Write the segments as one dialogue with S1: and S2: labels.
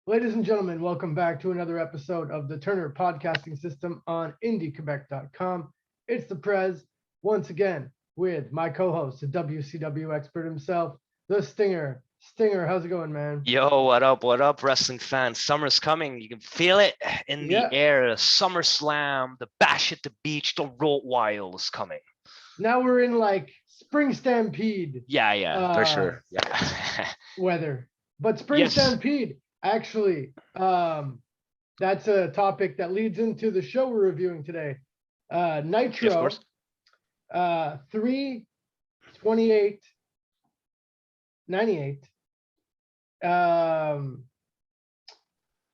S1: Ladies and gentlemen, welcome back to another episode of the Turner Podcasting System on IndieQuebec.com. It's the Prez, once again, with my co-host, the WCW expert himself, the Stinger. Stinger, how's it going, man?
S2: Yo, what up? What up, wrestling fans? Summer's coming. You can feel it in the
S1: Yeah.
S2: air. The Summer Slam, the Bash at the Beach, the Road Wild is coming.
S1: Now we're in like Spring Stampede
S2: Yeah, for sure. Yeah.
S1: weather. But Spring
S2: Yes.
S1: Stampede, actually, that's a topic that leads into the show we're reviewing today. Nitro,
S2: Yes, of course.
S1: 3/28/98.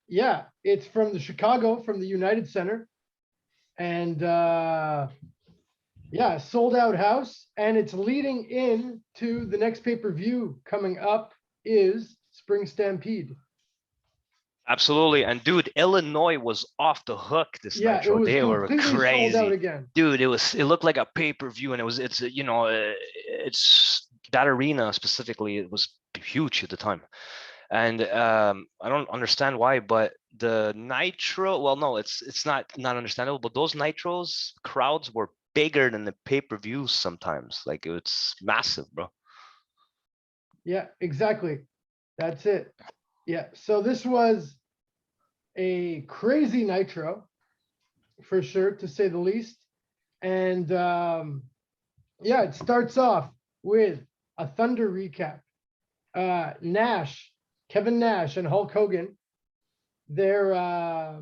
S1: Yeah, it's from the Chicago, from the United Center, and yeah, sold out house, and it's leading in to the next pay-per-view coming up is Spring Stampede.
S2: Absolutely. And dude, Illinois was off the hook this
S1: Yeah,
S2: Nitro.
S1: it was
S2: They were
S1: completely sold out
S2: crazy.
S1: again.
S2: Dude, it looked like a pay-per-view, and it's that arena specifically, it was huge at the time. And I don't understand why, but the Nitro, well, no, it's not understandable, but those Nitros crowds were bigger than the pay-per-views sometimes. Like it's massive, bro.
S1: Yeah, exactly. That's it. Yeah, so this was a crazy Nitro, for sure, to say the least. And yeah, it starts off with a Thunder recap. Kevin Nash and Hulk Hogan, they're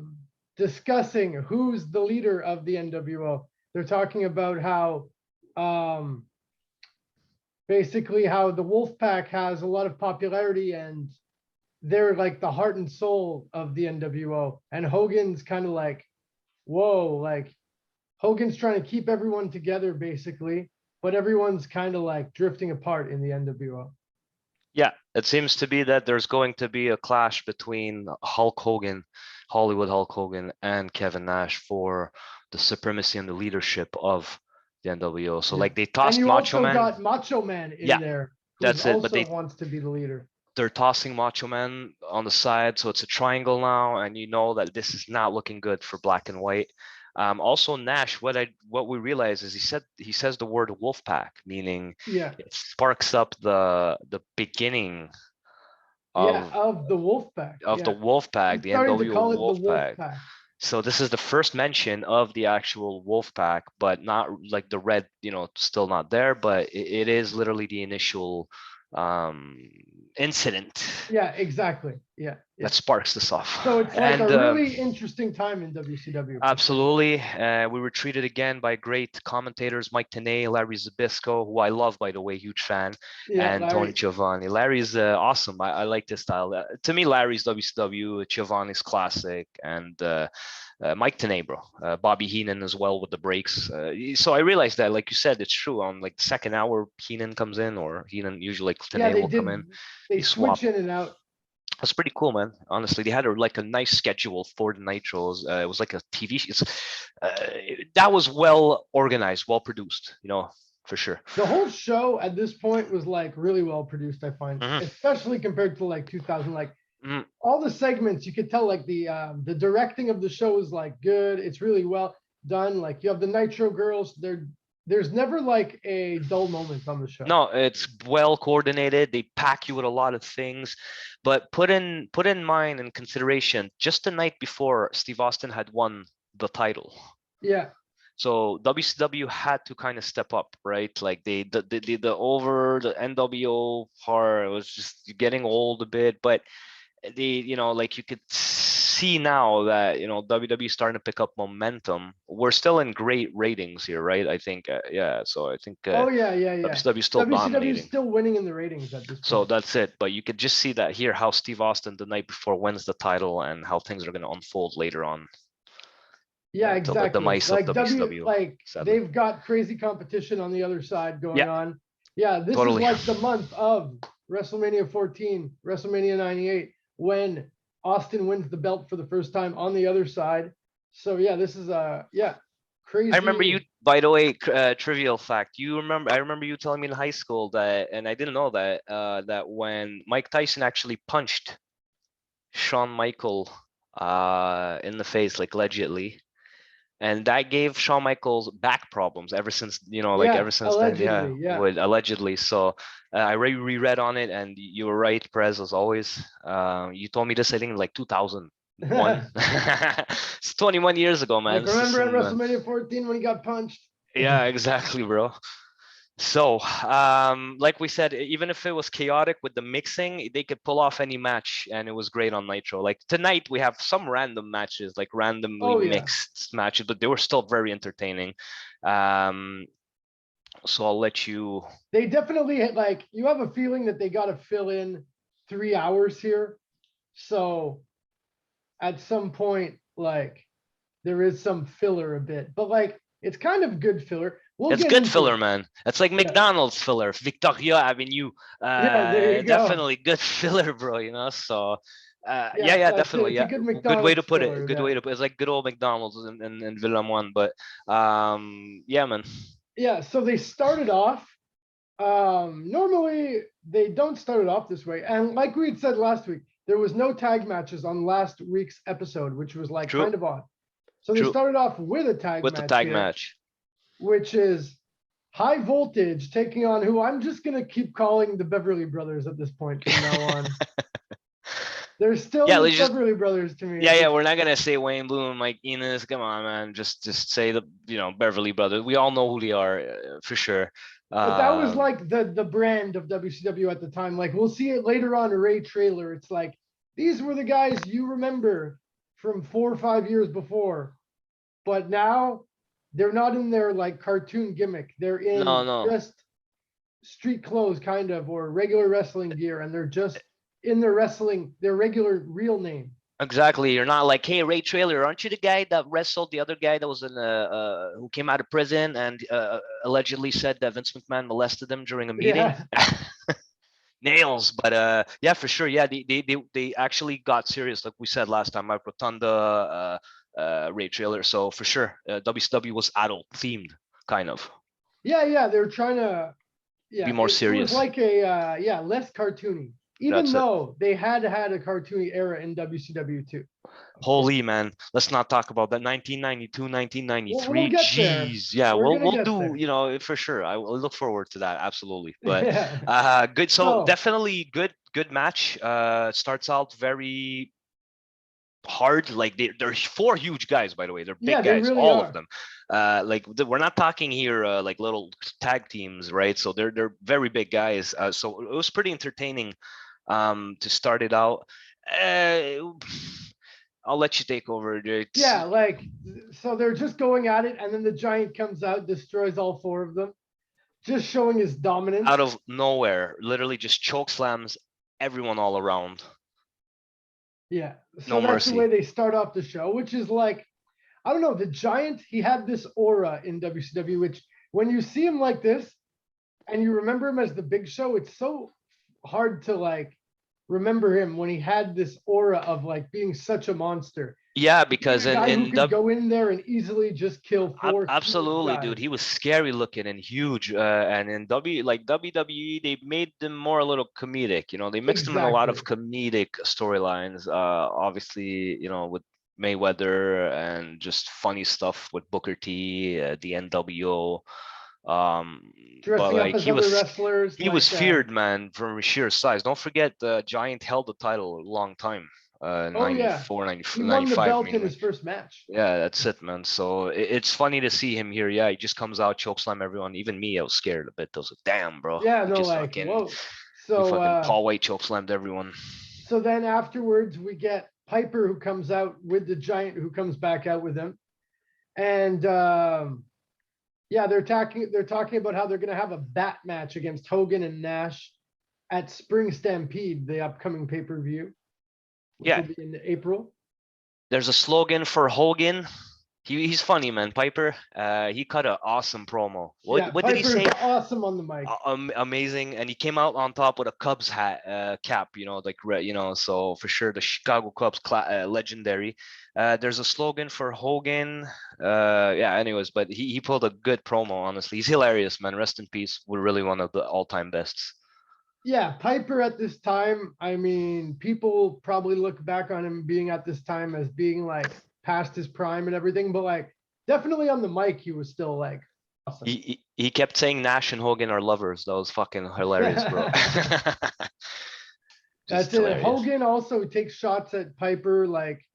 S1: discussing who's the leader of the NWO. They're talking about how basically how the Wolfpack has a lot of popularity and they're like the heart and soul of the NWO. And Hogan's kind of like, whoa, like Hogan's trying to keep everyone together basically, but everyone's kind of like drifting apart in the NWO.
S2: Yeah, it seems to be that there's going to be a clash between Hulk Hogan, Hollywood Hulk Hogan, and Kevin Nash for the supremacy and the leadership of the NWO. So like they tossed
S1: and you
S2: Macho
S1: also
S2: Man.
S1: got Macho Man in there, who
S2: That's it.
S1: also
S2: But they
S1: wants to be the leader.
S2: they're tossing Macho Man on the side, so it's a triangle now, and you know that this is not looking good for Black and White. Also, Nash, what we realize is he says the word Wolfpack, meaning
S1: Yeah,
S2: it sparks up the beginning
S1: of the Wolfpack.
S2: the Wolfpack, the
S1: Starting to
S2: NWO
S1: call it the
S2: Wolfpack.
S1: Wolfpack.
S2: So this is the first mention of the actual Wolfpack, but not like the red, still not there, but it is literally the initial incident.
S1: Yeah, exactly. Yeah.
S2: That sparks this off.
S1: So it's like a really interesting time in WCW.
S2: Absolutely. We were treated again by great commentators, Mike Tenay, Larry Zabisco, who I love, by the way, huge fan, and
S1: Larry.
S2: Tony Giovanni. Larry's awesome. I like this style. To me, Larry's WCW, Giovanni's classic, and Mike Tenay, bro. Bobby Heenan as well with the breaks. So I realized that, like you said, it's true. On like the second hour, Heenan comes in, or Heenan usually like Tenay will come in.
S1: They switch in and out.
S2: That's pretty cool, man. Honestly, they had a nice schedule for the Nitros. It was like a TV. That was well organized, well produced. For sure.
S1: The whole show at this point was like really well produced. I find, especially compared to like 2000. Like all the segments, you could tell like the directing of the show is like good. It's really well done. Like you have the Nitro girls. There's never like a dull moment on the show.
S2: No, it's well coordinated. They pack you with a lot of things, but put in mind and consideration, just the night before, Steve Austin had won the title.
S1: Yeah.
S2: So WCW had to kind of step up, right? Like the NWO part was just getting old a bit, but like you could see now that WWE starting to pick up momentum. We're still in great ratings here, right? I think so I think WCW still dominating.
S1: WCW still winning in the ratings at this point.
S2: So that's it. But you could just see that here, how Steve Austin the night before wins the title and how things are going to unfold later on.
S1: Yeah, exactly.
S2: The mice
S1: like
S2: of WCW.
S1: They've got crazy competition on the other side going on. Yeah, this is like the month of WrestleMania 14, WrestleMania 98, when Austin wins the belt for the first time on the other side. So yeah, this is crazy.
S2: I remember you, by the way, trivial fact. I remember you telling me in high school that, and I didn't know that, that when Mike Tyson actually punched Shawn Michael in the face, like allegedly. And that gave Shawn Michaels back problems ever since, like
S1: Yeah,
S2: ever since then. Yeah,
S1: allegedly, yeah.
S2: would allegedly. So I reread on it, and you were right, Prez, as always. You told me this, I think, like 2001. It's 21 years ago, man.
S1: Like,
S2: This is
S1: remember at
S2: some.
S1: WrestleMania 14 when he got punched?
S2: Yeah, exactly, bro. So, like we said, even if it was chaotic with the mixing, they could pull off any match, and it was great on Nitro. Like tonight, we have some random matches, like randomly
S1: Oh, yeah.
S2: mixed matches, but they were still very entertaining. Um, so I'll let you.
S1: They definitely had, like, you have a feeling that they got to fill in 3 hours here. So at some point, like, there is some filler a bit, but like, it's kind of good filler. We'll
S2: It's
S1: get
S2: good
S1: into
S2: filler,
S1: it.
S2: man. It's like
S1: Yeah.
S2: McDonald's filler, Victoria Avenue.
S1: Yeah, there you go.
S2: Definitely good filler, bro. So.
S1: Yeah,
S2: Definitely.
S1: it's a
S2: Yeah,
S1: good
S2: good way to
S1: McDonald's
S2: put it.
S1: filler.
S2: Good
S1: Yeah.
S2: way to put it. It's like good old McDonald's in Villamon. But yeah, man.
S1: Yeah, so they started off. Normally they don't start it off this way, and like we had said last week, there was no tag matches on last week's episode, which was like
S2: True.
S1: kind of odd. So they
S2: True.
S1: started off with a tag
S2: With
S1: match
S2: the tag
S1: here,
S2: match.
S1: which is High Voltage taking on who I'm just gonna keep calling the Beverly Brothers at this point from now on. They're still
S2: Yeah,
S1: the
S2: let's just.
S1: Beverly Brothers to me.
S2: Yeah. We're not gonna say Wayne Bloom, Mike Enos. Come on, man. Just say the Beverly Brothers. We all know who they are for sure.
S1: But that was like the brand of WCW at the time. Like, we'll see it later on Ray Trailer. It's like, these were the guys you remember from 4 or 5 years before. But now they're not in their like cartoon gimmick. They're in
S2: no.
S1: just street clothes kind of, or regular wrestling gear, and they're just in their regular real name.
S2: Exactly. You're not like, hey, Ray Trailer, aren't you the guy that wrestled the other guy that was in who came out of prison and allegedly said that Vince McMahon molested him during a meeting?
S1: Yeah.
S2: Nails, but yeah, for sure. Yeah, they actually got serious, like we said last time. Mike Rotunda, Ray Trailer. So for sure, WCW was adult themed, kind of.
S1: Yeah, they're trying to
S2: be more serious.
S1: It was like a less cartoony. Even
S2: That's
S1: though they had a cartoony era in WCW too.
S2: Holy man, let's not talk about that. 1992, 1993.
S1: We'll get there.
S2: Jeez, yeah,
S1: We're
S2: we'll
S1: gonna get
S2: do,
S1: there.
S2: for sure. I will look forward to that, absolutely. But
S1: Yeah.
S2: good. So definitely good match. Starts out very hard. Like they're four huge guys, by the way. They're big
S1: Yeah, they
S2: guys,
S1: really
S2: all
S1: are.
S2: of them. Like we're not talking here like little tag teams, right? So they're very big guys. So it was pretty entertaining to start it out. I'll let you take over.
S1: Yeah, like, so they're just going at it, and then the giant comes out, destroys all four of them, just showing his dominance.
S2: Out of nowhere, literally just choke slams everyone all around.
S1: Yeah, so
S2: no
S1: that's
S2: mercy.
S1: the way they start off the show, which is like, I don't know, the giant, he had this aura in WCW, which when you see him like this, and you remember him as the Big Show, it's so hard to like remember him when he had this aura of like being such a monster.
S2: Yeah, because
S1: in could go in there and easily just kill four.
S2: Absolutely, dude. He was scary looking and huge. And in WWE, they made them more a little comedic. They mixed them in a lot of comedic storylines. Obviously, with Mayweather and just funny stuff with Booker T, the NWO. But like he was feared, man, from sheer size. Don't forget the Giant held the title a long time. 94, 95.
S1: He won the belt in his first match.
S2: Yeah, that's it, man. So it's funny to see him here. Yeah, he just comes out, chokeslam everyone. Even me, I was scared a bit. I was like, damn, bro.
S1: Yeah, no, like, whoa.
S2: So Paul White chokeslammed everyone.
S1: So then afterwards, we get Piper, who comes out with the Giant, who comes back out with him, and yeah, they're talking about how they're going to have a bat match against Hogan and Nash at Spring Stampede, the upcoming pay-per-view.
S2: Yeah,
S1: will be in April.
S2: There's a slogan for Hogan. He's funny, man. Piper. He cut an awesome promo. What did he say?
S1: Awesome on the mic.
S2: Amazing, and he came out on top with a Cubs hat cap. Like red. So for sure the Chicago Cubs legendary. There's a slogan for Hogan. Yeah. Anyways, but he pulled a good promo. Honestly, he's hilarious, man. Rest in peace. We're really one of the all-time bests.
S1: Yeah, Piper at this time, I mean, people probably look back on him being at this time as being like past his prime and everything, but like definitely on the mic, he was still like awesome.
S2: He kept saying Nash and Hogan are lovers. That was fucking hilarious, bro.
S1: That's
S2: Just
S1: it.
S2: hilarious.
S1: Hogan also takes shots at Piper like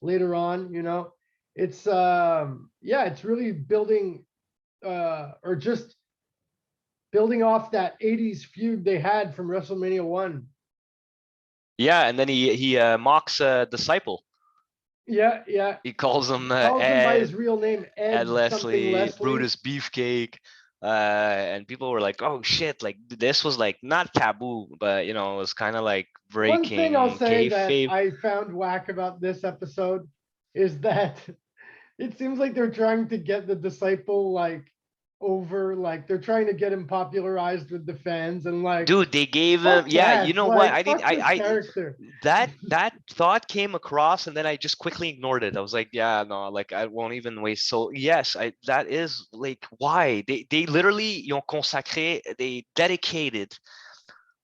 S1: later on, you know. It's yeah, it's really building or just building off that 80s feud they had from WrestleMania 1.
S2: Yeah, and then he mocks Disciple.
S1: Yeah, yeah.
S2: He calls him
S1: Calls him by
S2: Ed,
S1: his real name,
S2: Ed
S1: Ed something
S2: Leslie,
S1: Leslie.
S2: Brutus Beefcake. And people were like, "Oh shit!" Like this was like not taboo, but you know, it was kind of like
S1: One thing I'll
S2: breaking
S1: say that
S2: kayfabe.
S1: I found whack about this episode is that it seems like they're trying to get the disciple like over, like they're trying to get him popularized with the fans and like
S2: Dude, they gave him,
S1: fuck
S2: yeah, you
S1: that,
S2: know what?
S1: like
S2: I didn't,
S1: fuck this
S2: I
S1: character.
S2: that thought came across and then I just quickly ignored it. I was like, yeah, no, like I won't even waste. So yes, that is like why they literally, you know, consacré, they dedicated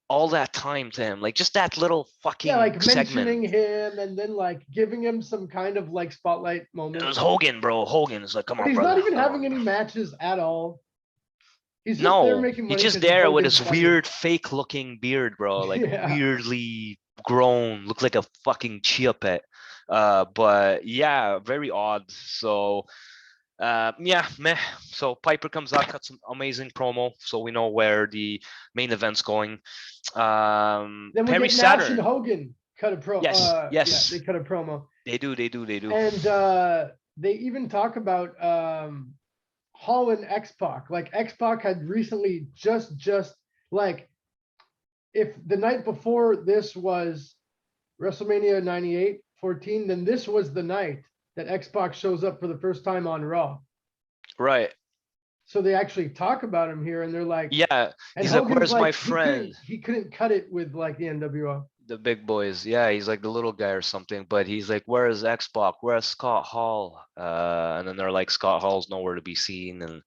S2: all that time to him, like just that little
S1: Yeah,
S2: fucking
S1: like
S2: segment.
S1: mentioning him and then like giving him some kind of like spotlight
S2: It
S1: moment.
S2: was Hogan, bro. Hogan is like, come
S1: But
S2: on,
S1: he's not
S2: brother,
S1: even
S2: come
S1: having
S2: on.
S1: any matches at all. He's just there
S2: No,
S1: making
S2: he's
S1: money
S2: just
S1: because
S2: there with
S1: Hogan's
S2: his
S1: funny.
S2: weird fake looking beard, bro. Like
S1: Yeah.
S2: weirdly grown, looked like a fucking chia pet. But yeah, very odd. So yeah, meh. So Piper comes out, cuts an amazing promo, so we know where the main event's going.
S1: Then we
S2: Perry
S1: get Nash and
S2: Saturn.
S1: Hogan cut a pro.
S2: Yes,
S1: Yeah,
S2: yes,
S1: they cut a promo,
S2: they do, they do, they do.
S1: and they even talk about Hall and X-Pac. Like X-Pac had recently just like if the night before this was WrestleMania 98 14, then this was the night that X-Pac shows up for the first time on Raw.
S2: Right.
S1: So they actually talk about him here, and they're like,
S2: Yeah,
S1: and
S2: he's like,
S1: Hogan's
S2: "Where's my
S1: like,
S2: friend?"
S1: he couldn't cut it with like the NWO.
S2: The big boys. Yeah, he's like the little guy or something, but he's like, where is X-Pac? Where's Scott Hall? And then they're like, Scott Hall's nowhere to be seen. And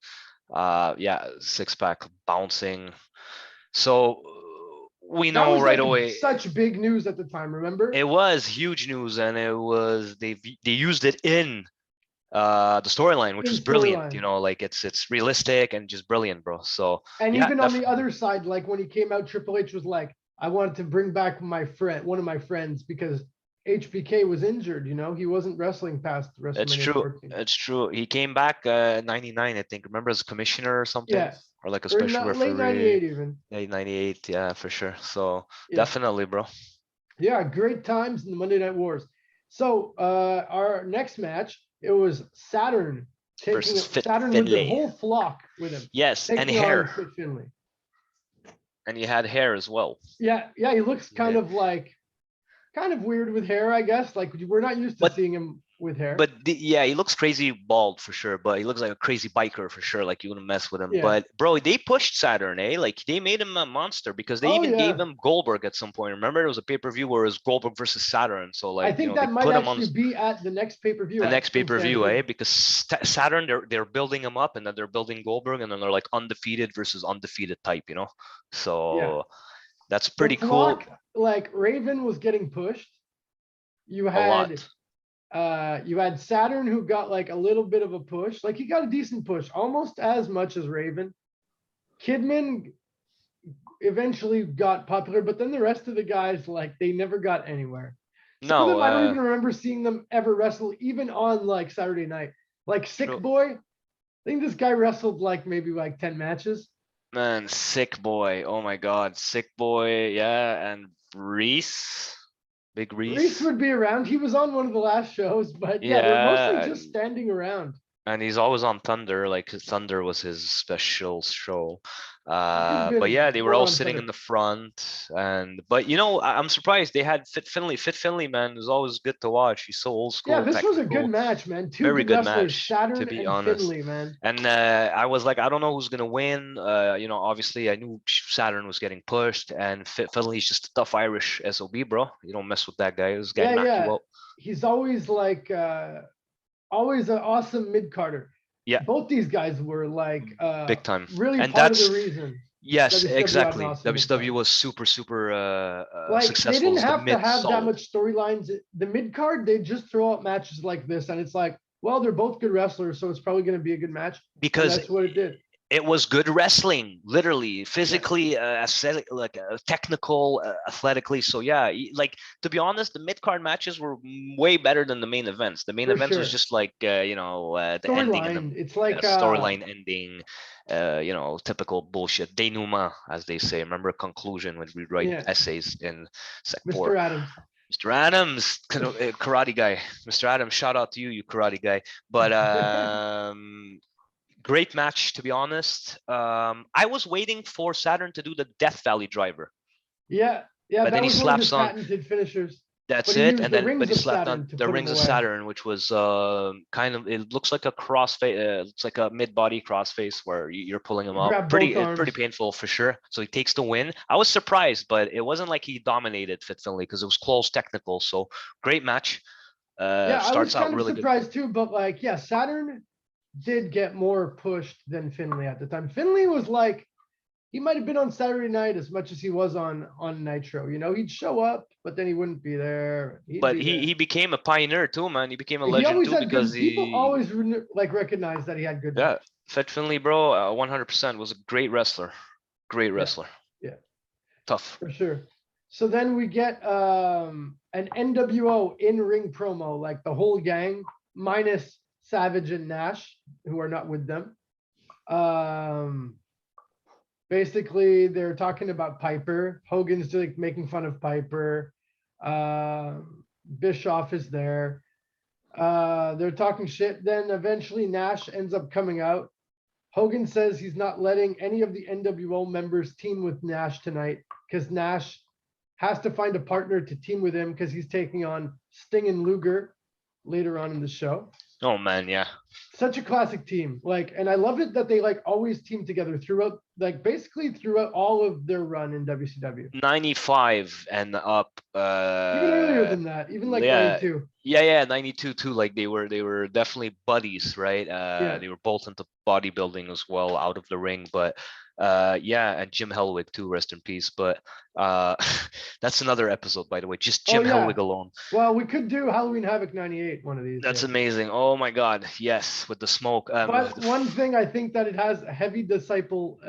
S2: yeah, six pack bouncing. So we
S1: That
S2: know
S1: was
S2: right
S1: like
S2: away
S1: such big news at the time, remember?
S2: it was huge news, and it was they used it in the storyline, which
S1: In
S2: was brilliant. You
S1: storyline.
S2: know, like it's realistic and just brilliant, bro. So
S1: And
S2: yeah,
S1: even on the
S2: definitely.
S1: other side, like when he came out, Triple H was like, I wanted to bring back my friend, one of my friends, because HBK was injured, you know, he wasn't wrestling past
S2: It's
S1: WrestleMania
S2: true.
S1: 14.
S2: It's true. He came back 99, I think. Remember as a commissioner or something?
S1: Yeah.
S2: Or like a
S1: Or
S2: special
S1: not late
S2: referee.
S1: 98 even.
S2: Yeah, 98, yeah, for sure. So
S1: Yeah.
S2: definitely, bro.
S1: Yeah, great times in the Monday Night Wars. So our next match, it was Saturn taking
S2: Versus Fit
S1: Saturn with the
S2: Finlay.
S1: whole flock with him.
S2: Yes, and
S1: Taking on
S2: hair.
S1: Fit Finlay.
S2: And he had hair as well.
S1: Yeah, he looks kind
S2: Yeah.
S1: of like kind of weird with hair, I guess. Like we're not used to
S2: But
S1: seeing him with hair.
S2: But yeah, he looks crazy bald for sure. But he looks like a crazy biker for sure. Like you wouldn't mess with him.
S1: Yeah.
S2: But bro, they pushed Saturn, eh? Like they made him a monster because they even gave him Goldberg at some point. Remember, there was a pay-per-view where it was Goldberg versus Saturn. So
S1: I
S2: like, you
S1: think
S2: know,
S1: that
S2: they
S1: might
S2: put him on
S1: actually be at the next pay-per-view.
S2: the next
S1: from
S2: pay-per-view, eh?
S1: Sanity.
S2: Because Saturn, they're building him up, and then they're building Goldberg, and then they're like undefeated versus undefeated type, you know. So that's pretty
S1: The
S2: cool.
S1: flock, like Raven was getting pushed. You
S2: A
S1: had
S2: lot.
S1: you had Saturn who got like a little bit of a push. Like he got a decent push, almost as much as Raven. Kidman eventually got popular, but then the rest of the guys, like they never got anywhere. Some of
S2: No,
S1: them, I don't even remember seeing them ever wrestle, even on like Saturday night. Like Sick
S2: true.
S1: Boy, I think this guy wrestled like maybe like 10 matches.
S2: Man, Sick Boy. Oh my God, Sick Boy. Yeah, and Reese, Big
S1: Reese
S2: Reese.
S1: would be around. He was on one of the last shows, but yeah, they're mostly
S2: Yeah,
S1: just standing around.
S2: and he's always on Thunder. Like Thunder was his special show.
S1: He's
S2: But yeah,
S1: been
S2: they were
S1: more
S2: all
S1: on
S2: sitting in
S1: Thunder.
S2: the front, and but you know, I'm surprised they had Fit Finley. Fit Finley, man, is always good to watch. He's so old
S1: Yeah,
S2: school,
S1: this was a good
S2: technical.
S1: match, man. Two
S2: Very
S1: good
S2: good
S1: wrestlers,
S2: match, to
S1: Saturn
S2: be
S1: and
S2: honest.
S1: Finley, man.
S2: And I was like, I don't know who's gonna win. You know, obviously I knew Saturn was getting pushed, and Finley's just a tough Irish SOB, bro. You don't mess with that guy. This guy knock you out.
S1: He's always like always an awesome mid-carder.
S2: Yeah,
S1: Both these guys were like
S2: big time.
S1: really
S2: And
S1: part of the reason.
S2: Yes,
S1: WCW had an
S2: exactly.
S1: awesome mid
S2: WCW
S1: card.
S2: was super
S1: Like they
S2: successful
S1: didn't
S2: as the
S1: have to
S2: mid
S1: have that
S2: solid
S1: much storylines. The mid card, they just throw out matches like this, and it's like, well, they're both good wrestlers, so it's probably going to be a good match, and
S2: because
S1: that's what it did.
S2: it was good wrestling, literally,
S1: Yeah.
S2: physically, aesthetic, like technical, athletically. So yeah, like to be honest, the mid card matches were way better than the main events. The main
S1: For
S2: events was
S1: sure.
S2: just like the ending and the
S1: Storyline. It's like
S2: storyline ending, typical bullshit denouement, as they say. Remember conclusion when we write
S1: yeah,
S2: essays in Sec
S1: Mr.
S2: 4.
S1: Adams.
S2: Mr. Adams, karate guy. Mr. Adams, shout out to you, you karate guy. But great match, to be honest. I was waiting for Saturn to do the Death Valley driver,
S1: Yeah, yeah,
S2: but then
S1: that
S2: he
S1: was one of his
S2: slaps on.
S1: patented finishers.
S2: That's
S1: But he
S2: it,
S1: used
S2: and
S1: the
S2: then
S1: rings
S2: but he
S1: of
S2: slapped on
S1: Saturn to
S2: the
S1: put him
S2: Rings of
S1: away.
S2: Saturn, which was kind of, it looks like a crossface. It's like a mid body crossface where you're pulling him up.
S1: Grab both
S2: Pretty
S1: arms.
S2: painful for sure. So he takes the win. I was surprised, but it wasn't like he dominated Fit Finley because it was close technical. So great match.
S1: Yeah, I was
S2: Starts out
S1: kind of
S2: really good.
S1: surprised too, but like, yeah, Saturn did get more pushed than Finley at the time. Finley was like, he might have been on Saturday night as much as he was on Nitro. You know, he'd show up, but then he wouldn't be there. He'd
S2: But
S1: be there.
S2: he became a pioneer too, man. He became a
S1: He
S2: legend
S1: always
S2: too
S1: had
S2: because
S1: good. People
S2: he,
S1: always like recognized that he had good
S2: yeah,
S1: matches.
S2: Fit Finley, bro, 100% was a great wrestler. Great
S1: Yeah,
S2: wrestler.
S1: yeah,
S2: Tough.
S1: for sure. So then we get an NWO in-ring promo, like the whole gang minus Savage and Nash, who are not with them. Basically, they're talking about Piper. Hogan's like making fun of Piper. Bischoff is there. They're talking shit. Then eventually Nash ends up coming out. Hogan says he's not letting any of the NWO members team with Nash tonight because Nash has to find a partner to team with him because he's taking on Sting and Luger later on in the show.
S2: Oh man, yeah.
S1: Such a classic team. Like, and I love it that they like always team together throughout, like basically throughout all of their run in WCW.
S2: 95 and up.
S1: Even earlier than that, even like
S2: Yeah,
S1: 92.
S2: yeah, 92 too. Like they were definitely buddies, right?
S1: Yeah.
S2: They were both into bodybuilding as well, out of the ring. But yeah, and Jim Hellwig too, rest in peace. But that's another episode, by the way. Just
S1: Oh
S2: Jim
S1: yeah.
S2: Hellwig alone.
S1: Well, we could do Halloween Havoc 98 one of these
S2: That's
S1: days.
S2: amazing. Oh my God, yes, with the smoke.
S1: But one thing I think that it has a heavy disciple.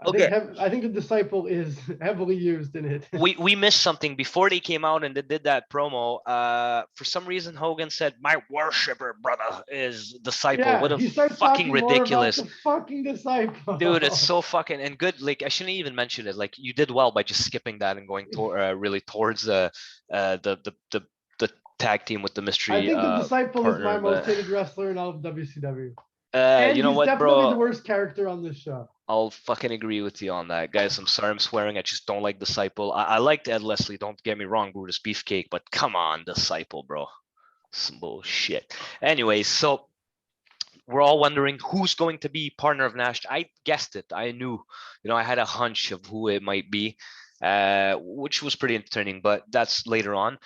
S2: Okay.
S1: I think the disciple is heavily used in it.
S2: we missed something before they came out and they did that promo. For some reason, Hogan said, "My worshiper brother is disciple."
S1: Yeah,
S2: What a
S1: he starts
S2: fucking
S1: talking more about
S2: ridiculous,
S1: the fucking disciple.
S2: dude! It's so fucking and good. Like I shouldn't even mention it. Like you did well by just skipping that and going really towards the tag team with the mystery.
S1: I think the disciple is my
S2: partner,
S1: most
S2: but
S1: hated wrestler in all of WCW. And
S2: you know
S1: he's
S2: what,
S1: definitely the
S2: bro?
S1: worst character on this show.
S2: I'll fucking agree with you on that, guys. I'm sorry I'm swearing. I just don't like Disciple. I liked Ed Leslie. Don't get me wrong, Brutus Beefcake, but come on, Disciple, bro. Some bullshit. Anyways, so we're all wondering who's going to be partner of Nash. I guessed it. I knew, I had a hunch of who it might be, which was pretty entertaining, but that's later on.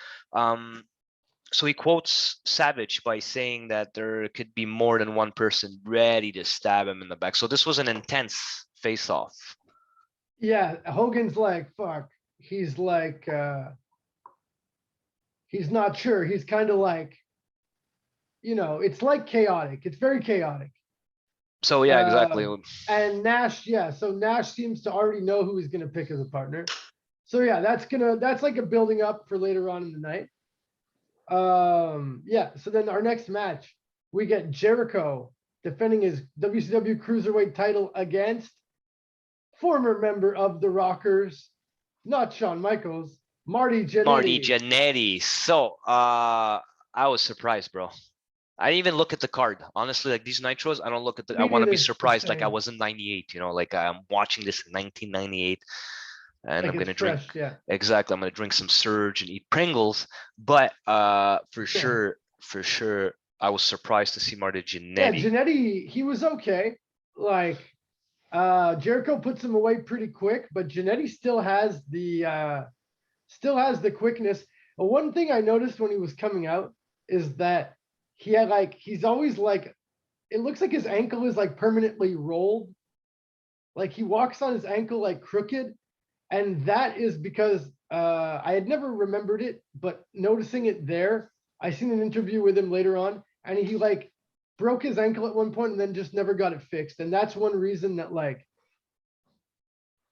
S2: So he quotes Savage by saying that there could be more than one person ready to stab him in the back. So this was an intense face-off.
S1: Yeah, Hogan's like, fuck. He's like, he's not sure. He's kind of like, it's like chaotic. It's very chaotic.
S2: So yeah, exactly.
S1: And Nash, yeah. So Nash seems to already know who he's gonna pick as a partner. So yeah, that's like a building up for later on in the night. Yeah, so then our next match, we get Jericho defending his WCW Cruiserweight title against former member of the Rockers, not Shawn Michaels, Marty Jannetty.
S2: Marty Jannetty. So I was surprised, bro. I didn't even look at the card. Honestly, like these Nitros, I don't look at the, I want to be surprised like I was in 98, like I'm watching this in 1998. And like I'm gonna drink.
S1: Yeah.
S2: Exactly. I'm gonna drink some Surge and eat Pringles. But for sure, I was surprised to see Marty Jannetty.
S1: Yeah, Jannetty, he was okay. Like Jericho puts him away pretty quick, but Jannetty still has the quickness. But one thing I noticed when he was coming out is that he had he's always like, it looks like his ankle is like permanently rolled. like he walks on his ankle like crooked. And that is because I had never remembered it, but noticing it there, I seen an interview with him later on, and he like broke his ankle at one point and then just never got it fixed. And that's one reason that like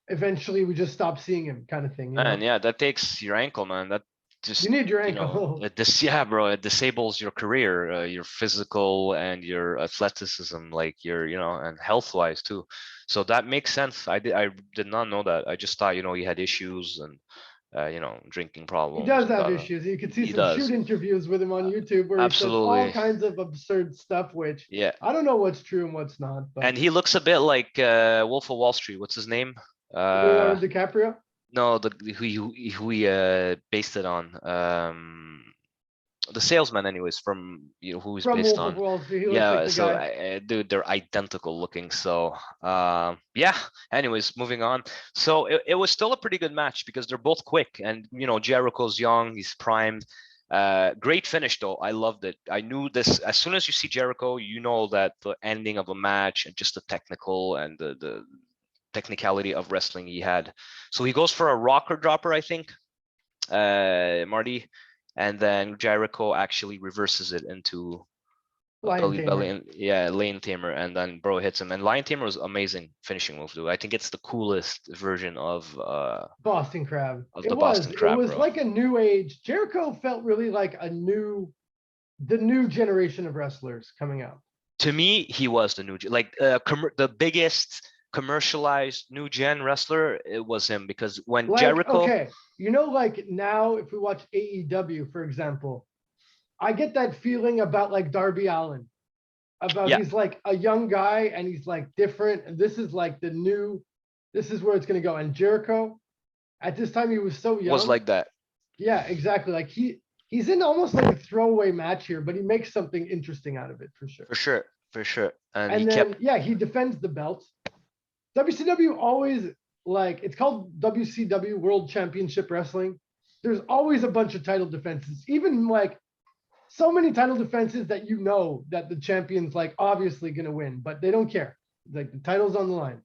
S1: eventually we just stopped seeing him, kind of thing. You
S2: Man,
S1: know,
S2: yeah, that takes your ankle, man. That
S1: you
S2: just,
S1: need your
S2: you know,
S1: ankle.
S2: yeah, bro, it disables your career, your physical and your athleticism, like your, you know, and health wise too. So that makes sense. I did not know that. I just thought, you know, he had issues and, you know, drinking
S1: He
S2: problems
S1: does
S2: and
S1: have
S2: da,
S1: issues. You could see
S2: he
S1: some shoot
S2: does.
S1: interviews with him on YouTube where he says all
S2: Absolutely.
S1: kinds of absurd stuff, which
S2: Yeah.
S1: I don't know what's true and what's not. But
S2: And he looks a bit like Wolf of Wall Street. What's his name?
S1: Leonardo DiCaprio
S2: No, the who he based it on. The salesman, anyways, from, you know, who he's
S1: from
S2: based
S1: Wolf of
S2: on.
S1: Wall Street, he looks like
S2: Yeah,
S1: the
S2: so
S1: guy.
S2: dude, they're identical looking. So yeah. Anyways, moving on. So it was still a pretty good match because they're both quick, and you know, Jericho's young, he's primed. Great finish though. I loved it. I knew this as soon as you see Jericho, you know that the ending of a match and just the technical and the technicality of wrestling he had. So he goes for a rocker dropper, I think, Marty, and then Jericho actually reverses it into a
S1: Lion
S2: belly,
S1: Tamer.
S2: and yeah, Lion Tamer, and then bro hits him. And Lion Tamer was amazing finishing move, dude. I think it's the coolest version
S1: Boston Crab.
S2: of
S1: It
S2: the
S1: was.
S2: Boston
S1: It
S2: Crab,
S1: was
S2: bro.
S1: like a new age. Jericho felt really like the new generation of wrestlers coming out.
S2: To me, he was the new like the biggest commercialized new gen wrestler. It was him because when
S1: Like,
S2: Jericho,
S1: okay, you know, like now if we watch AEW, for example, I get that feeling about like Darby Allin, about
S2: yeah,
S1: he's like a young guy and he's like different. And this is like this is where it's gonna go. And Jericho, at this time, he was so
S2: was
S1: young.
S2: like that
S1: Yeah, exactly. Like he's in almost like a throwaway match here, but he makes something interesting out of it for sure.
S2: for sure, and he
S1: And
S2: kept.
S1: then yeah, he defends the belt. WCW always like it's called WCW World Championship Wrestling. There's always a bunch of title defenses, even like so many title defenses that you know that the champion's like obviously gonna win, but they don't care. Like the title's on the line.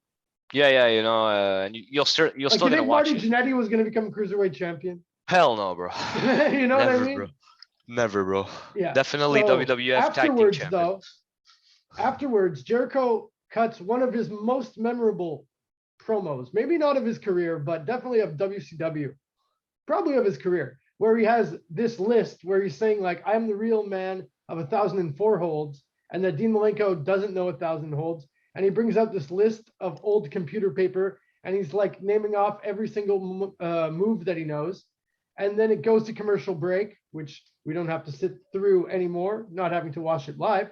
S2: Yeah, you know, and you're
S1: Like
S2: still
S1: you
S2: gonna
S1: think
S2: watch
S1: Marty
S2: it.
S1: Jannetty was gonna become cruiserweight champion?
S2: Hell no, bro.
S1: You know what I
S2: Never, bro.
S1: mean?
S2: Never, bro.
S1: Yeah.
S2: Definitely
S1: So
S2: WWF tag team champion.
S1: afterwards, Jericho cuts one of his most memorable promos, maybe not of his career, but definitely of WCW, probably of his career, where he has this list where he's saying like, I'm the real man of 1,004 holds, and that Dean Malenko doesn't know 1,000 holds. And he brings out this list of old computer paper, and he's like naming off every single move that he knows. And then it goes to commercial break, which we don't have to sit through anymore, not having to watch it live.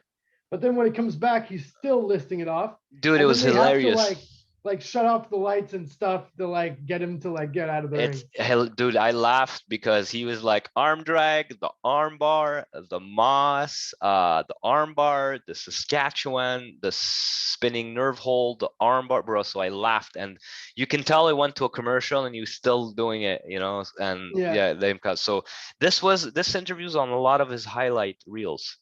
S1: But then when it comes back, he's still listing it off.
S2: Dude, it
S1: And
S2: was
S1: then they have to
S2: hilarious.
S1: like shut off the lights and stuff to like get him to like get out of the ring.
S2: It's hell, dude. I laughed because he was like arm drag, the arm bar, the Moss, the arm bar, the Saskatchewan, the spinning nerve hold, the arm bar, bro. So I laughed, and you can tell it went to a commercial, and he was still doing it, you know. And
S1: Yeah.
S2: yeah, they cut. So this interview's on a lot of his highlight reels.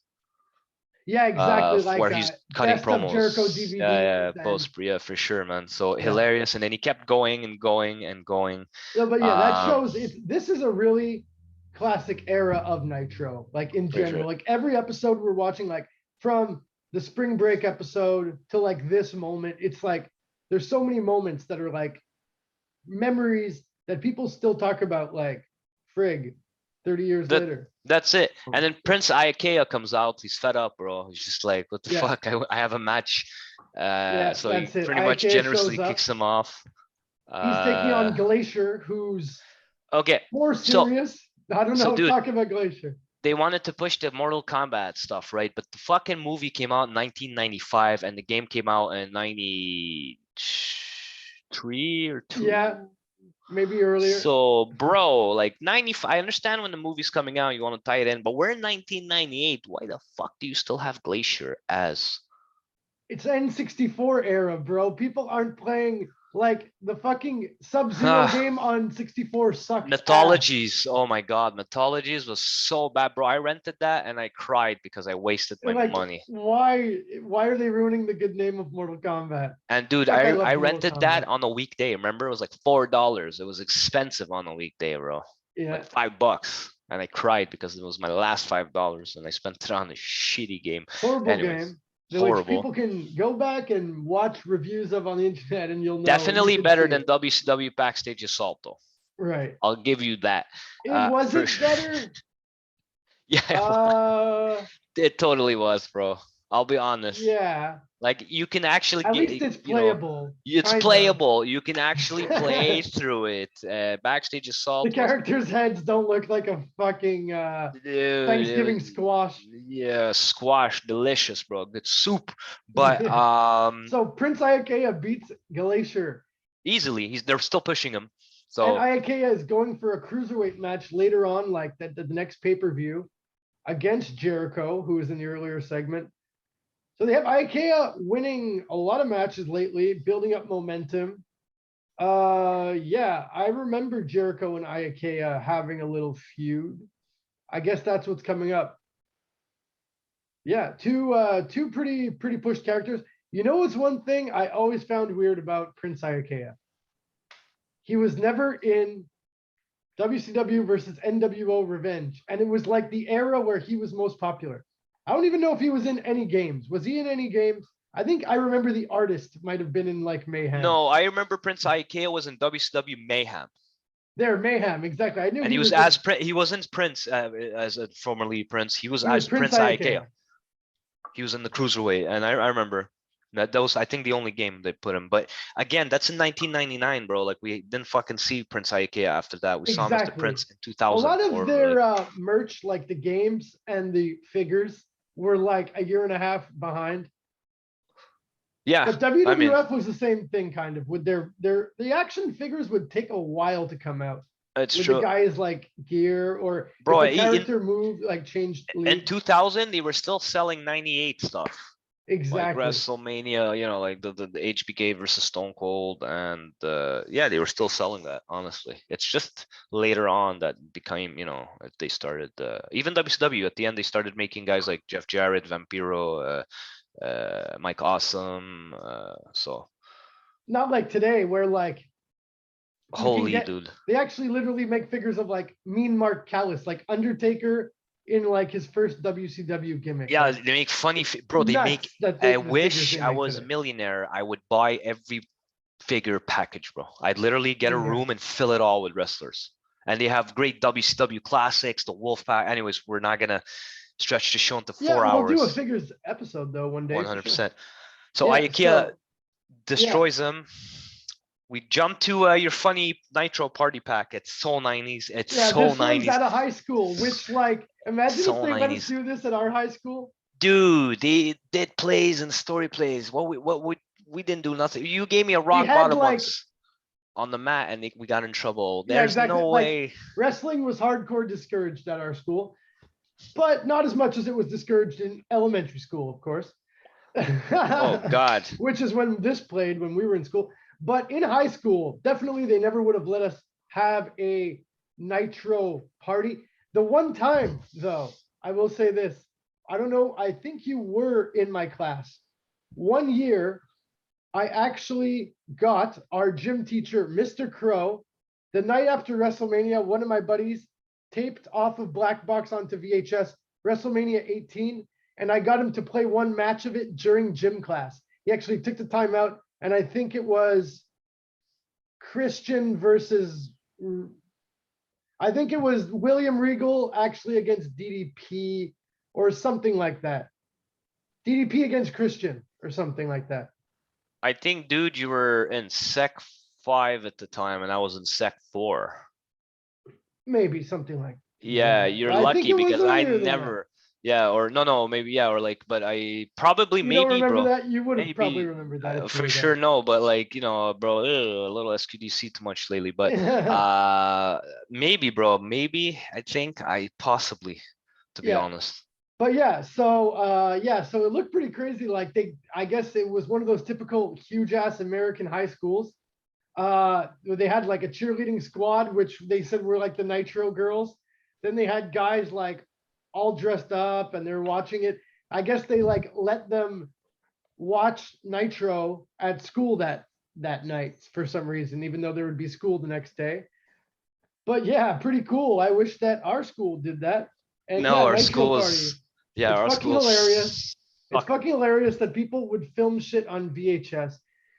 S1: Yeah, exactly. Like
S2: Where he's cutting
S1: best of Jericho
S2: promos. Yeah,
S1: DVDs and
S2: post, yeah, for sure, man. So
S1: yeah.
S2: hilarious, and then he kept going and going and going.
S1: No, but yeah, that
S2: Um,
S1: shows it's this is a really classic era of Nitro, like in
S2: for sure.
S1: general. Like every episode we're watching, like from the spring break episode to like this moment, it's like there's so many moments that are like memories that people still talk about, like frig 30 years
S2: That
S1: later.
S2: that's it. And then Prince Iakea comes out. He's fed up, bro. He's just like, what the
S1: Yeah.
S2: fuck? I have a match.
S1: Yeah,
S2: So he
S1: that's it.
S2: pretty much
S1: Iakea
S2: generously
S1: shows up.
S2: kicks him off.
S1: He's taking on Glacier, who's
S2: Okay.
S1: more serious. I don't
S2: So
S1: know.
S2: dude,
S1: Talk about Glacier.
S2: they wanted to push the Mortal Kombat stuff, right? But the fucking movie came out in 1995, and the game came out in 93 or 2.
S1: Yeah, maybe earlier.
S2: So, bro, like 95, I understand when the movie's coming out, you want to tie it in, but we're in 1998. Why the fuck do you still have Glacier as?
S1: It's N64 era, bro. People aren't playing Like the fucking Sub-Zero game on 64 sucked ass.
S2: Mythologies. Oh my God. Mythologies was so bad, bro. I rented that and I cried because I wasted my
S1: Like,
S2: money.
S1: why are they ruining the good name of Mortal Kombat?
S2: And dude,
S1: Fuck, I
S2: I
S1: love Mortal
S2: rented that
S1: Kombat.
S2: on a weekday. Remember, it was like $4. It was expensive on a weekday, bro.
S1: Yeah,
S2: Like $5. And I cried because it was my last $5 and I spent it on a shitty game.
S1: horrible
S2: Anyways,
S1: game. That like
S2: horrible.
S1: people can go back and watch reviews of on the internet, and you'll know. You
S2: Definitely
S1: can see
S2: better than
S1: it.
S2: WCW Backstage Assault, though.
S1: Right.
S2: I'll give you that.
S1: Was
S2: For
S1: it
S2: sure.
S1: better?
S2: Yeah, it totally was, bro. I'll be honest.
S1: Yeah.
S2: Like you can actually
S1: At
S2: get,
S1: least it's
S2: you know,
S1: playable.
S2: it's
S1: Kind of.
S2: playable. You can actually play through it. Backstage
S1: The
S2: Assault was,
S1: characters' heads don't look like a fucking
S2: dude, it
S1: Thanksgiving
S2: was,
S1: squash.
S2: yeah, squash, delicious, bro. Good soup. But
S1: So Prince Iakea beats Glacier,
S2: easily, they're still pushing him.
S1: and
S2: So
S1: Iakea is going for a cruiserweight match later on, like the next pay-per-view against Jericho, who was in the earlier segment. So they have Iakea winning a lot of matches lately, building up momentum. Yeah, I remember Jericho and Iakea having a little feud. I guess that's what's coming up. Yeah, two pretty pushed characters. You know what's one thing I always found weird about Prince Iakea? He was never in WCW versus NWO Revenge, and it was like the era where he was most popular. I don't even know if he was in any games. Was he in any games? I think I remember the artist might have been in like Mayhem.
S2: no, I remember Prince Ikea was in WCW Mayhem.
S1: There, Mayhem, exactly. I knew
S2: And
S1: he
S2: he was
S1: was
S2: as he wasn't Prince as formerly Prince. He was as
S1: Prince
S2: Prince Ikea.
S1: Iakea.
S2: He was in the cruiserweight, and I remember that was I think the only game they put him. But again, that's in 1999, bro. Like we didn't fucking see Prince Ikea after that. We saw him as the
S1: Exactly.
S2: Prince in
S1: A lot of
S2: 2004.
S1: their
S2: Like,
S1: merch, like the games and the figures, were like a year and a half behind.
S2: yeah,
S1: But
S2: I mean,
S1: WWF was the same thing, kind of. With the action figures would take a while to come out.
S2: it's
S1: With the
S2: true,
S1: guys like gear, or
S2: bro.
S1: if a character moved, like changed
S2: In
S1: leads.
S2: 2000, they were still selling 98 stuff. Like
S1: Exactly.
S2: WrestleMania, you know, like the HBK versus Stone Cold, and yeah, they were still selling that. Honestly, it's just later on that became, you know, they started even WCW at the end they started making guys like Jeff Jarrett, Vampiro, Mike Awesome. So
S1: Not like today, where like you can
S2: holy
S1: get.
S2: dude,
S1: They actually literally make figures of like Mean Mark Callis, like Undertaker in like his first WCW gimmick.
S2: yeah,
S1: Like,
S2: they make funny, bro. They make.
S1: nuts that
S2: I
S1: the figures
S2: wish
S1: they
S2: I
S1: make
S2: was a
S1: today.
S2: millionaire. I would buy every figure package, bro. I'd literally get a
S1: Yeah.
S2: room and fill it all with wrestlers. And they have great WCW classics, the Wolfpack. Anyways, we're not gonna stretch the show into 4
S1: We'll do a
S2: hours.
S1: figures episode though one day for sure.
S2: 100%. So
S1: Yeah,
S2: IKEA
S1: yeah.
S2: destroys them. We jump to your funny Nitro party pack. It's so 90s. It's
S1: Yeah,
S2: so
S1: this one's
S2: 90s.
S1: at a high school, which like imagine
S2: So
S1: if they let us
S2: 90s.
S1: do this at our high school.
S2: Dude, they did plays and story plays. We didn't do nothing. You gave me a rock
S1: had,
S2: bottom
S1: like-
S2: once on the mat and we got in trouble.
S1: Yeah,
S2: There's
S1: exactly.
S2: no
S1: Like,
S2: way.
S1: Wrestling was hardcore discouraged at our school, but not as much as it was discouraged in elementary school, of course.
S2: Oh God.
S1: Which is when this played when we were in school. But in high school, definitely they never would have let us have a Nitro party. The one time, though, I will say this. I don't know. I think you were in my class. One year, I actually got our gym teacher, Mr. Crow, the night after WrestleMania. One of my buddies taped off of Black Box onto VHS WrestleMania 18, and I got him to play one match of it during gym class. He actually took the time out, and I think it was Christian versus, I think it was William Regal actually against DDP or something like that. DDP against Christian or something like that.
S2: I think, dude, you were in Sec 5 at the time, and I was in Sec 4.
S1: Maybe something like.
S2: Yeah,
S1: that.
S2: you're
S1: I think
S2: lucky
S1: it was
S2: because I
S1: earlier than that.
S2: never. Yeah, or no, maybe yeah, or like, but I probably
S1: You don't
S2: maybe,
S1: remember
S2: bro.
S1: that? You would have probably
S2: Maybe
S1: remembered that if you
S2: for
S1: were
S2: sure
S1: there.
S2: no, but like you know, bro, a little SQDC too much lately. But maybe, bro, maybe I think I possibly, to be
S1: Yeah.
S2: honest.
S1: But yeah, so so it looked pretty crazy. Like I guess it was one of those typical huge ass American high schools. They had like a cheerleading squad, which they said were like the Nitro girls. Then they had guys like all dressed up and they're watching it. I guess they like let them watch Nitro at school that night for some reason, even though there would be school the next day. But yeah, pretty cool. I wish that our school did that. And
S2: No,
S1: yeah,
S2: our
S1: Nitro
S2: school
S1: Party.
S2: is, yeah,
S1: It's
S2: our
S1: fucking
S2: school
S1: hilarious. It's
S2: sucked.
S1: fucking hilarious that people would film shit on VHS.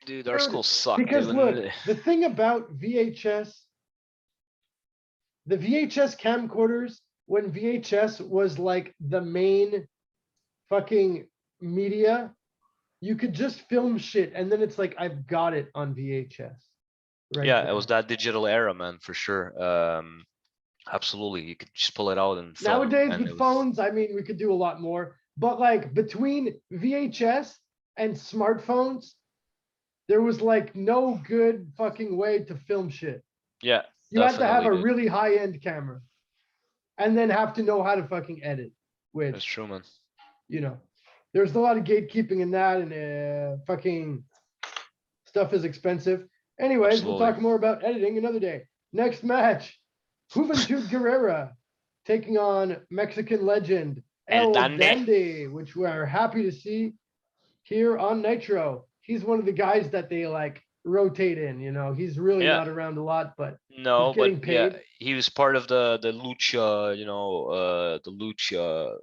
S2: Dude, our
S1: Dude,
S2: school sucked.
S1: because look, the thing about VHS, the VHS camcorders, when VHS was like the main fucking media, you could just film shit and then it's like, I've got it on VHS. Right.
S2: Yeah,
S1: there.
S2: it was that digital era, man, for sure. Absolutely, you could just pull it out and film.
S1: Nowadays
S2: and
S1: with phones, I mean, we could do a lot more, but like between VHS and smartphones, there was like no good fucking way to film shit.
S2: Yeah,
S1: You had to have a
S2: dude.
S1: really high-end camera and then have to know how to fucking edit,
S2: That's
S1: which,
S2: true, man.
S1: you know, there's a lot of gatekeeping in that and fucking stuff is expensive. Anyways, we'll talk more about editing another day. Next match, Juventud Guerrera taking on Mexican legend El Dandy, which we are happy to see here on Nitro. He's one of the guys that they like rotate in, you know, he's really not around a lot, but
S2: no,
S1: he's getting paid.
S2: Yeah, he was part of the lucha, you know, the lucha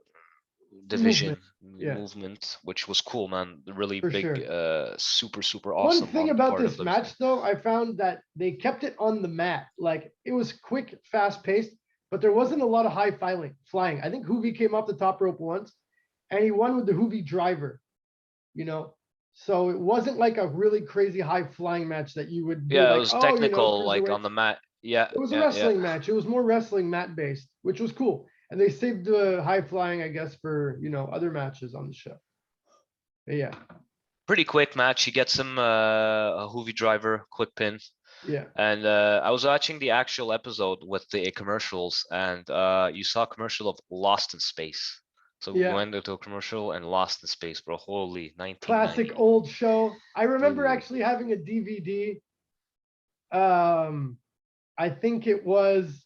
S2: division movement, which was cool, man. Really
S1: For
S2: big,
S1: sure.
S2: super awesome.
S1: One thing about this match though, I found that they kept it on the mat. Like it was quick, fast paced, but there wasn't a lot of high flying. I think Hoovy came off the top rope once and he won with the Hoovy driver, you know? So it wasn't like a really crazy high flying match that you would do.
S2: Yeah,
S1: like,
S2: it was technical,
S1: you know,
S2: like on the mat. Yeah,
S1: it was a wrestling match. It was more wrestling mat based, which was cool. And they saved the high flying, I guess, for, you know, other matches on the show. But yeah.
S2: Pretty quick match. He gets him a Hoovy driver, quick pin.
S1: Yeah.
S2: And I was watching the actual episode with the commercials, and you saw a commercial of Lost in Space. So we went into a commercial and Lost in Space, bro. Holy 1990.
S1: Classic old show. I remember actually having a DVD. I think it was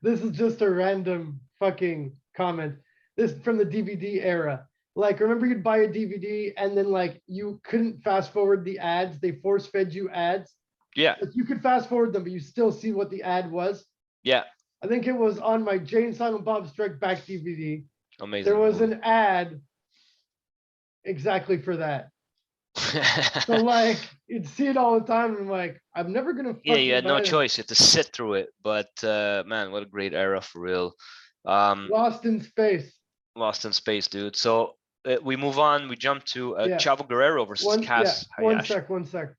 S1: this is just a random fucking comment. This from the DVD era. Like, remember you'd buy a DVD and then like you couldn't fast forward the ads. They force fed you ads.
S2: Yeah.
S1: But you could fast forward them, but you still see what the ad was.
S2: Yeah.
S1: I think it was on my Jay and Silent Bob Strike Back DVD.
S2: Amazing.
S1: There was an ad exactly for that. So like you'd see it all the time. And I'm like, I'm never gonna.
S2: Yeah, you had no choice. You had to sit through it. But man, what a great era for real.
S1: Lost in Space.
S2: Lost in Space, dude. So we move on. We jump to Chavo Guerrero versus Cass.
S1: One sec.